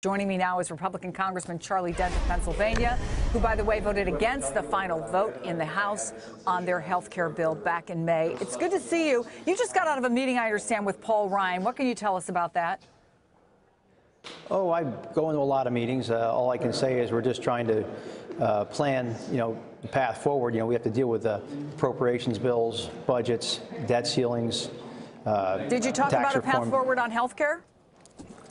Joining me now is Republican Congressman Charlie Dent of Pennsylvania, who, by the way, voted against the final vote in the House on their health care bill back in May. It's good to see you. You just got out of a meeting, I understand, with Paul Ryan. What can you tell us about that? Oh, I go into a lot of meetings. All I can say is we're just trying to plan, the path forward. We have to deal with appropriations bills, budgets, debt ceilings. Did you talk about a path forward on health care?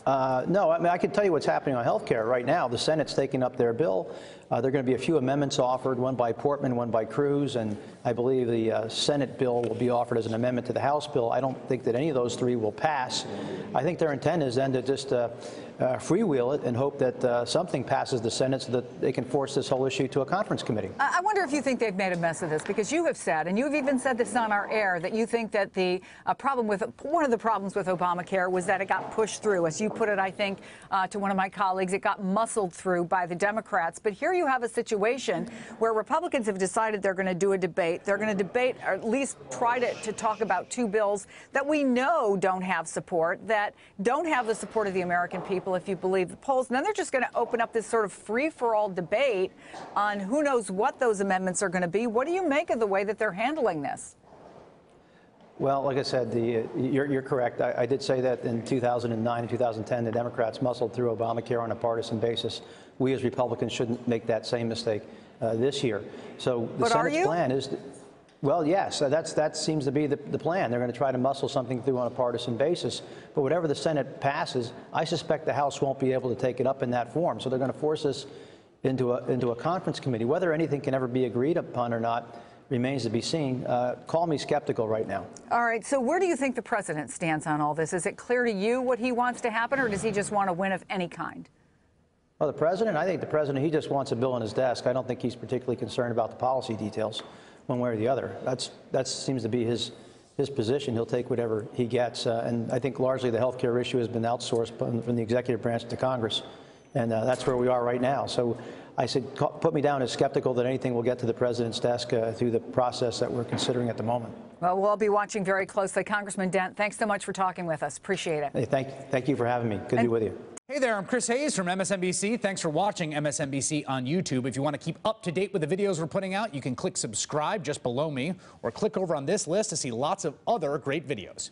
No, I mean, I can tell you what's happening on health care right now. The Senate's taking up their bill. There are going to be a few amendments offered, one by Portman, one by Cruz, and I believe the Senate bill will be offered as an amendment to the House bill. I don't think that any of those three will pass. I think their intent is then to just freewheel it and hope that something passes the Senate so that they can force this whole issue to a conference committee. I wonder if you think they've made a mess of this, because you have said, and you've even said this on our air, that you think that the one of the problems with Obamacare was that it got pushed through. As you put it, I think, to one of my colleagues, it got muscled through by the Democrats. But here you have a situation where Republicans have decided they're going to do a debate. They're going to debate, or at least try to talk about two bills that we know don't have support, that don't have the support of the American people, if you believe the polls. And then they're just going to open up this sort of free-for-all debate on who knows what those amendments are going to be. What do you make of the way that they're handling this? Well, like I said, you're correct. I did say that in 2009 and 2010, the Democrats muscled through Obamacare on a partisan basis. We as Republicans shouldn't make that same mistake this year. So the Senate's plan is, well, yes, that seems to be the plan. They're going to try to muscle something through on a partisan basis. But whatever the Senate passes, I suspect the House won't be able to take it up in that form. So they're going to force us into a conference committee. Whether anything can ever be agreed upon or not remains to be seen. Call me skeptical right now. All right. So where do you think the president stands on all this? Is it clear to you what he wants to happen, or does he just want a win of any kind? Well, I think the president, he just wants a bill on his desk. I don't think he's particularly concerned about the policy details one way or the other. That seems to be his position. He'll take whatever he gets. And I think largely the health care issue has been outsourced from the executive branch to Congress. And that's where we are right now. So I said, put me down as skeptical that anything will get to the president's desk through the process that we're considering at the moment. Well, we'll be watching very closely. Congressman Dent, thanks so much for talking with us. Appreciate it. Hey, thank you for having me. Good to be with you. Hey there, I'm Chris Hayes from MSNBC. Thanks for watching MSNBC on YouTube. If you want to keep up to date with the videos we're putting out, you can click subscribe just below me, or click over on this list to see lots of other great videos.